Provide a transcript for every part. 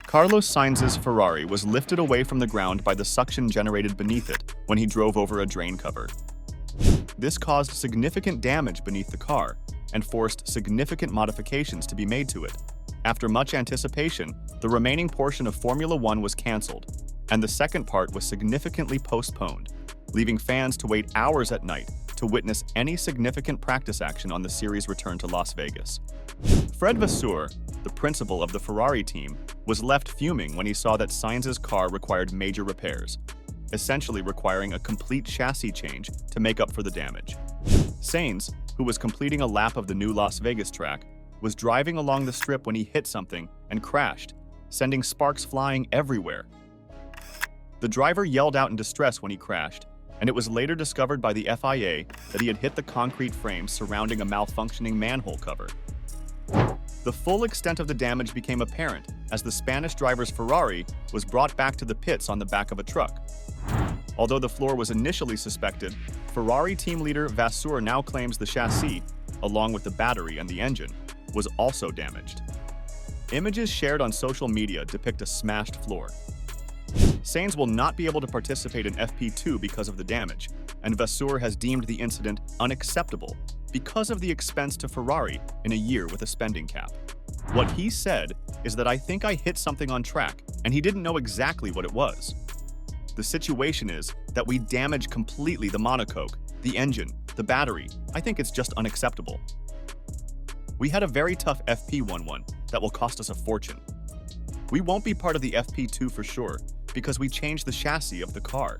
Carlos Sainz's Ferrari was lifted away from the ground by the suction generated beneath it when he drove over a drain cover. This caused significant damage beneath the car and forced significant modifications to be made to it. After much anticipation, the remaining portion of Formula One was cancelled, and the second part was significantly postponed, leaving fans to wait hours at night to witness any significant practice action on the series' return to Las Vegas. Fred Vasseur, the principal of the Ferrari team, was left fuming when he saw that Sainz's car required major repairs, essentially requiring a complete chassis change to make up for the damage. Sainz, who was completing a lap of the new Las Vegas track, was driving along the strip when he hit something and crashed, sending sparks flying everywhere. The driver yelled out in distress when he crashed, and it was later discovered by the FIA that he had hit the concrete frame surrounding a malfunctioning manhole cover. The full extent of the damage became apparent as the Spanish driver's Ferrari was brought back to the pits on the back of a truck. Although the floor was initially suspected, Ferrari team leader Vasseur now claims the chassis, along with the battery and the engine, was also damaged. Images shared on social media depict a smashed floor. Sainz will not be able to participate in FP2 because of the damage, and Vasseur has deemed the incident unacceptable because of the expense to Ferrari in a year with a spending cap. What he said is that "I think I hit something on track, and he didn't know exactly what it was. The situation is that we damaged completely the monocoque, the engine, the battery. I think it's just unacceptable. We had a very tough FP11 that will cost us a fortune. We won't be part of the FP2 for sure, because we changed the chassis of the car.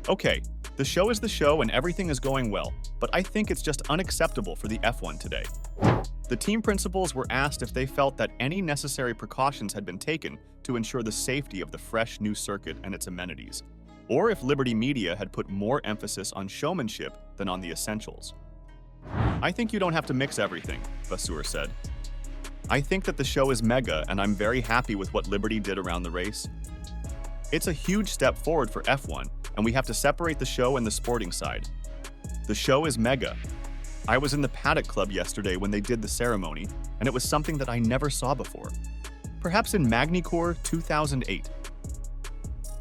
Okay, the show is the show and everything is going well, but I think it's just unacceptable for the F1 today." The team principals were asked if they felt that any necessary precautions had been taken to ensure the safety of the fresh new circuit and its amenities, or if Liberty Media had put more emphasis on showmanship than on the essentials. "I think you don't have to mix everything," Vasseur said. "I think that the show is mega and I'm very happy with what Liberty did around the race. It's a huge step forward for F1, and we have to separate the show and the sporting side. The show is mega. I was in the Paddock Club yesterday when they did the ceremony, and it was something that I never saw before. Perhaps in Magny-Cours 2008.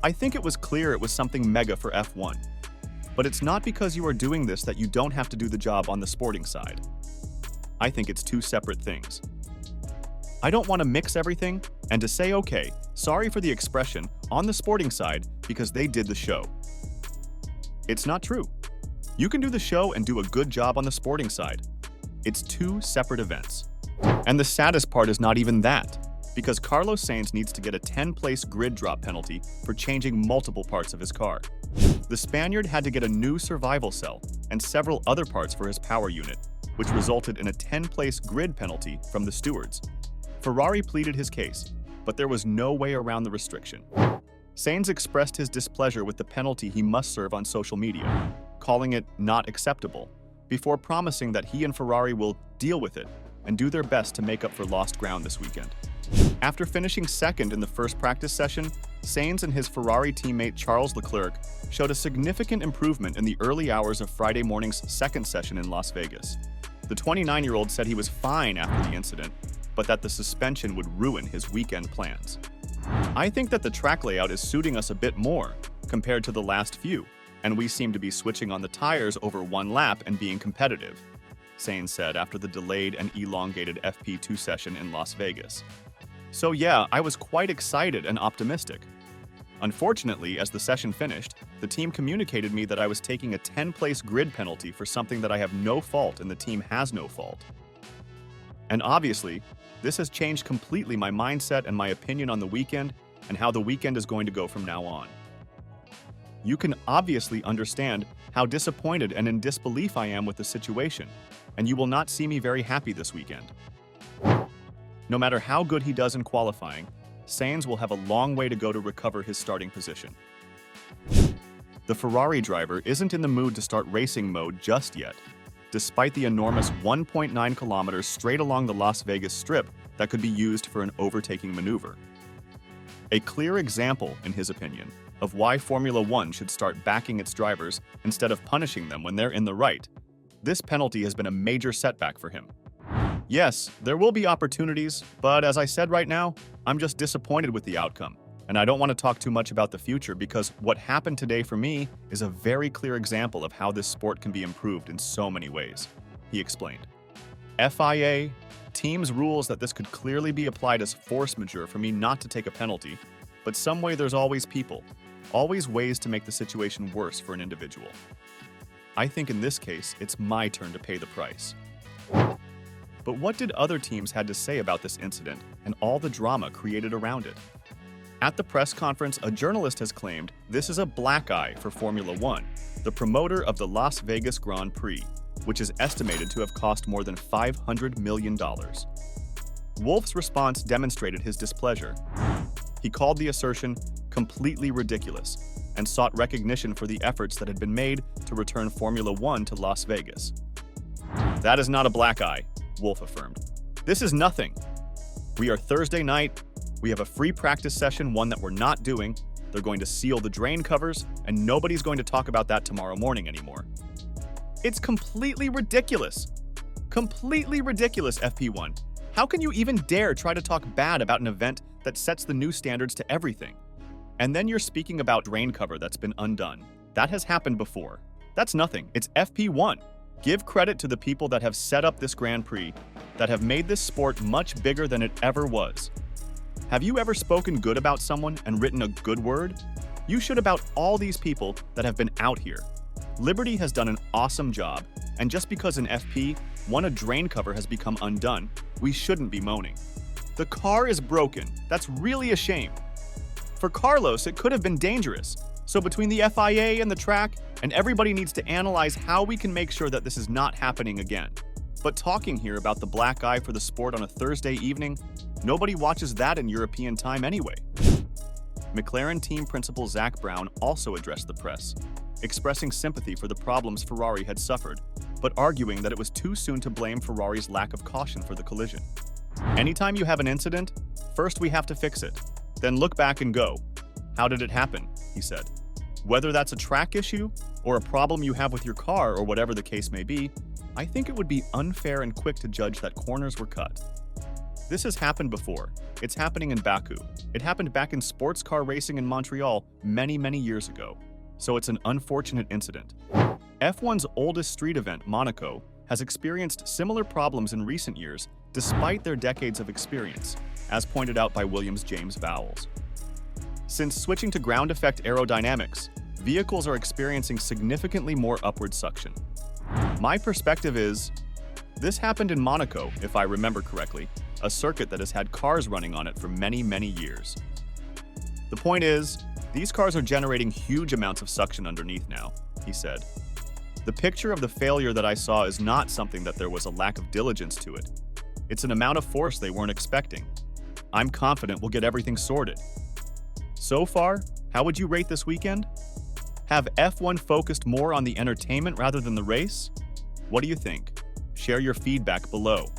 I think it was clear it was something mega for F1. But it's not because you are doing this that you don't have to do the job on the sporting side. I think it's two separate things. I don't want to mix everything and to say, okay, sorry for the expression, on the sporting side because they did the show. It's not true. You can do the show and do a good job on the sporting side. It's two separate events. And the saddest part is not even that, because Carlos Sainz needs to get a 10-place grid drop penalty for changing multiple parts of his car. The Spaniard had to get a new survival cell and several other parts for his power unit, which resulted in a 10-place grid penalty from the stewards. Ferrari pleaded his case, but there was no way around the restriction. Sainz expressed his displeasure with the penalty he must serve on social media, calling it not acceptable, before promising that he and Ferrari will deal with it and do their best to make up for lost ground this weekend. After finishing second in the first practice session, Sainz and his Ferrari teammate Charles Leclerc showed a significant improvement in the early hours of Friday morning's second session in Las Vegas. The 29-year-old said he was fine after the incident, but that the suspension would ruin his weekend plans. "I think that the track layout is suiting us a bit more compared to the last few, and we seem to be switching on the tires over one lap and being competitive," Sainz said after the delayed and elongated FP2 session in Las Vegas. "So yeah, I was quite excited and optimistic. Unfortunately, as the session finished, the team communicated me that I was taking a 10-place grid penalty for something that I have no fault and the team has no fault. And obviously, this has changed completely my mindset and my opinion on the weekend and how the weekend is going to go from now on. You can obviously understand how disappointed and in disbelief I am with the situation, and you will not see me very happy this weekend." No matter how good he does in qualifying, Sainz will have a long way to go to recover his starting position. The Ferrari driver isn't in the mood to start racing mode just yet, despite the enormous 1.9 kilometers straight along the Las Vegas Strip that could be used for an overtaking maneuver. A clear example, in his opinion, of why Formula One should start backing its drivers instead of punishing them when they're in the right. This penalty has been a major setback for him. Yes, there will be opportunities, but as I said right now, I'm just disappointed with the outcome, and I don't want to talk too much about the future because what happened today for me is a very clear example of how this sport can be improved in so many ways," he explained. FIA, teams rules that this could clearly be applied as force majeure for me not to take a penalty, but some way there's always people, always ways to make the situation worse for an individual. I think in this case, it's my turn to pay the price. But what did other teams had to say about this incident and all the drama created around it? At the press conference, a journalist has claimed this is a black eye for Formula One, the promoter of the Las Vegas Grand Prix, which is estimated to have cost more than $500 million. Wolff's response demonstrated his displeasure. He called the assertion completely ridiculous and sought recognition for the efforts that had been made to return Formula One to Las Vegas. "That is not a black eye," Wolff affirmed. "This is nothing. We are Thursday night. We have a free practice session, one that we're not doing. They're going to seal the drain covers, and nobody's going to talk about that tomorrow morning anymore." It's completely ridiculous. Completely ridiculous, FP1. How can you even dare try to talk bad about an event that sets the new standards to everything? And then you're speaking about drain cover that's been undone. That has happened before. That's nothing. It's FP1. Give credit to the people that have set up this Grand Prix, that have made this sport much bigger than it ever was. Have you ever spoken good about someone and written a good word? You should about all these people that have been out here. Liberty has done an awesome job, and just because an FP, a drain cover has become undone, we shouldn't be moaning. The car is broken. That's really a shame. For Carlos, it could have been dangerous. So between the FIA and the track, and everybody needs to analyze how we can make sure that this is not happening again. But talking here about the black eye for the sport on a Thursday evening, nobody watches that in European time anyway. McLaren team principal Zak Brown also addressed the press, expressing sympathy for the problems Ferrari had suffered, but arguing that it was too soon to blame Ferrari's lack of caution for the collision. "Anytime you have an incident, first we have to fix it, then look back and go, how did it happen?" he said. "Whether that's a track issue or a problem you have with your car or whatever the case may be, I think it would be unfair and quick to judge that corners were cut. This has happened before. It's happening in Baku. It happened back in sports car racing in Montreal many, many years ago. So it's an unfortunate incident." F1's oldest street event, Monaco, has experienced similar problems in recent years despite their decades of experience, as pointed out by Williams' James Vowles. Since switching to ground effect aerodynamics, vehicles are experiencing significantly more upward suction. My perspective is, this happened in Monaco, if I remember correctly, a circuit that has had cars running on it for many, many years. The point is, these cars are generating huge amounts of suction underneath now, he said. The picture of the failure that I saw is not something that there was a lack of diligence to it. It's an amount of force they weren't expecting. I'm confident we'll get everything sorted. So far, how would you rate this weekend? Have F1 focused more on the entertainment rather than the race? What do you think? Share your feedback below.